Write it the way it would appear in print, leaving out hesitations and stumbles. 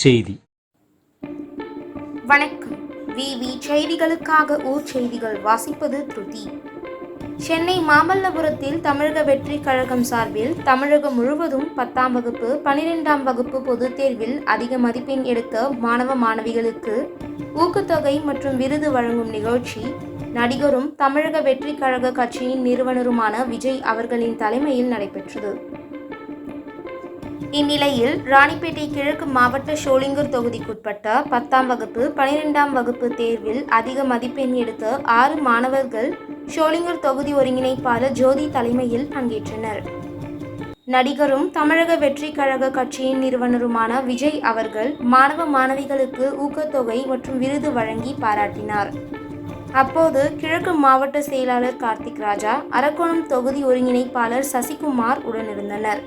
செய்தி. வணக்கம். விவி செய்திகளுக்காக ஊர் செய்திகள் வாசிப்பது திருதி. சென்னை மாமல்லபுரத்தில் தமிழக வெற்றி கழகம் சார்பில் தமிழகம் முழுவதும் 10ஆம் வகுப்பு 12ஆம் வகுப்பு பொதுத் தேர்வில் அதிக மதிப்பெண் எடுத்த மாணவ மாணவிகளுக்கு ஊக்கத்தொகை மற்றும் விருது வழங்கும் நிகழ்ச்சி நடிகரும் தமிழக வெற்றி கழக கட்சியின் நிறுவனருமான விஜய் அவர்களின் தலைமையில் நடைபெற்றது. இந்நிலையில் ராணிப்பேட்டை கிழக்கு மாவட்ட ஷோலிங்கர் தொகுதிக்குட்பட்ட 10ஆம் வகுப்பு 12ஆம் வகுப்பு தேர்வில் அதிக மதிப்பெண் எடுத்த 6 மாணவர்கள் ஷோலிங்கர் தொகுதி ஒருங்கிணைப்பாளர் ஜோதி தலைமையில் பங்கேற்றனர். நடிகரும் தமிழக வெற்றி கழக கட்சியின் நிறுவனருமான விஜய் அவர்கள் மாணவ மாணவிகளுக்கு ஊக்கத்தொகை மற்றும் விருது வழங்கி பாராட்டினார். அப்போது கிழக்கு மாவட்ட செயலாளர் கார்த்திக் ராஜா, அரக்கோணம் தொகுதி ஒருங்கிணைப்பாளர் சசிகுமார் உடனிருந்தனர்.